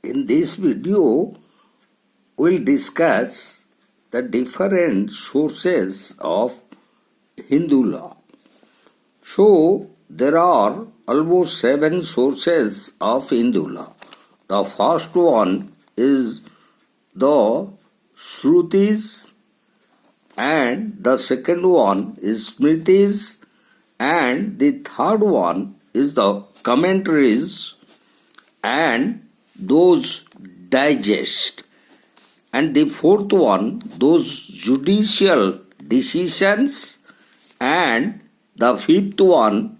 In this video, we'll discuss the different sources of Hindu law. So, there are almost 7 sources of Hindu law. The first one is the Shrutis, and the second one is Smritis, and the third one is the commentaries and those digest, and the fourth one those judicial decisions, and the fifth one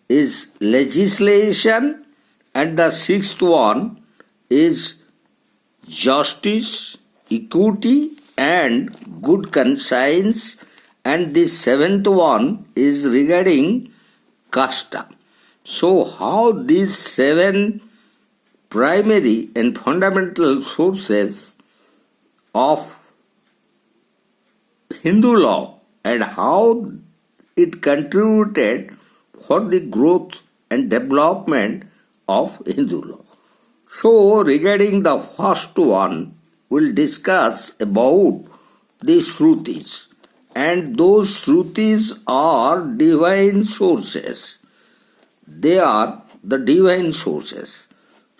is legislation, and the sixth one is justice, equity and good conscience, and the seventh one is regarding custom. So how these 7 primary and fundamental sources of Hindu law and how it contributed for the growth and development of Hindu law. So regarding the first one, we'll discuss about the Shrutis, and those Shrutis are divine sources. They are the divine sources.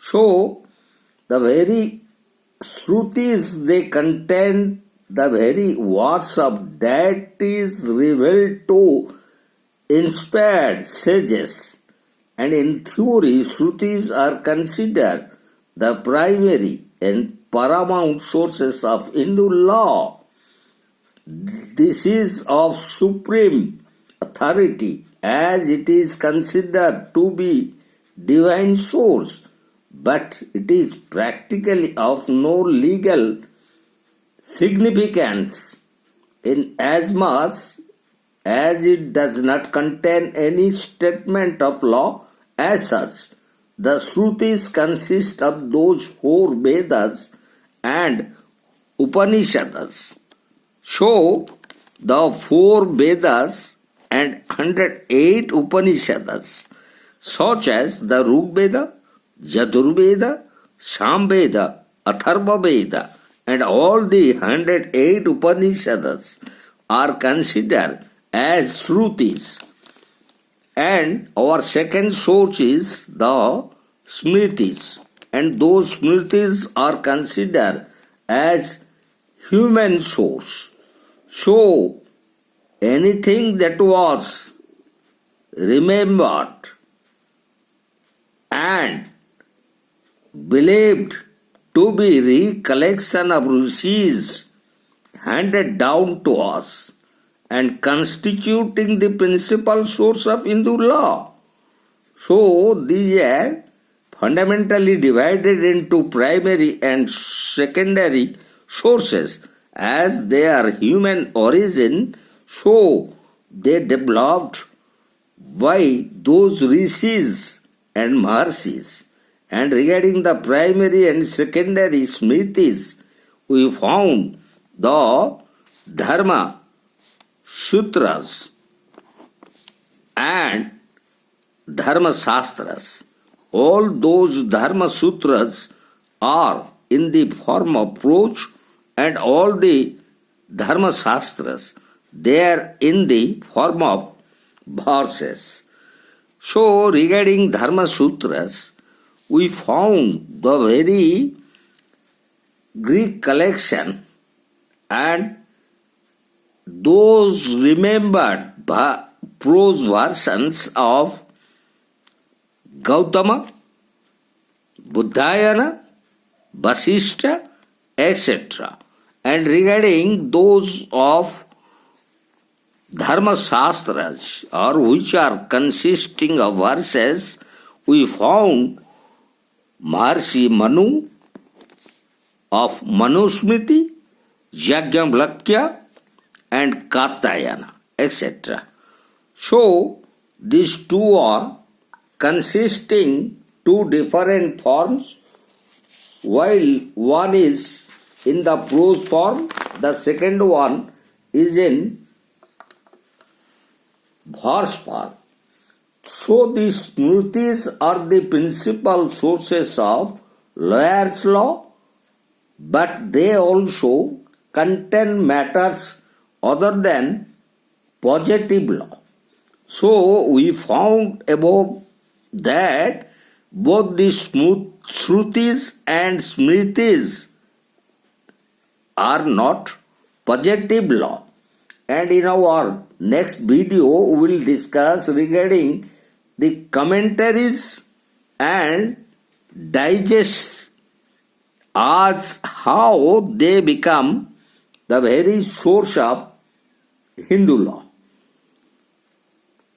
So, the very Shrutis, they contain the very words of that is revealed to inspired sages, and in theory, Shrutis are considered the primary and paramount sources of Hindu law. This is of supreme authority as it is considered to be divine source, but it is practically of no legal significance in as much as it does not contain any statement of law as such. The Shrutis consist of those 4 Vedas and Upanishads. So, the 4 Vedas and 108 Upanishads, such as the Rig Veda, Yajurveda, Samveda, Atharva Veda, and all the 108 Upanishads are considered as Shrutis. And our second source is the Smritis, and those Smritis are considered as human source. So, anything that was remembered and believed to be recollection of rishis handed down to us and constituting the principal source of Hindu law. So these are fundamentally divided into primary and secondary sources as they are human origin, so they developed by those rishis and maharshis. And regarding the primary and secondary smritis, we found the Dharma Sutras and Dharma Shastras. All those Dharma Sutras are in the form of prose, and all the Dharma Shastras, they are in the form of verses. So regarding Dharma Sutras, we found the very Greek collection and those remembered prose versions of Gautama, Buddhayana, Vasishtha, etc. And regarding those of Dharma Shastras, or which are consisting of verses, we found Maharshi Manu of Manusmriti, Yajnavalkya and Katyayana, etc. So, these two are consisting 2 different forms, while one is in the prose form, the second one is in verse form. So the Smritis are the principal sources of lawyer's law, but they also contain matters other than positive law. So we found above that both the Shrutis and Smritis are not positive law. And in our next video, we will discuss regarding the commentaries and digests as how they become the very source of Hindu law.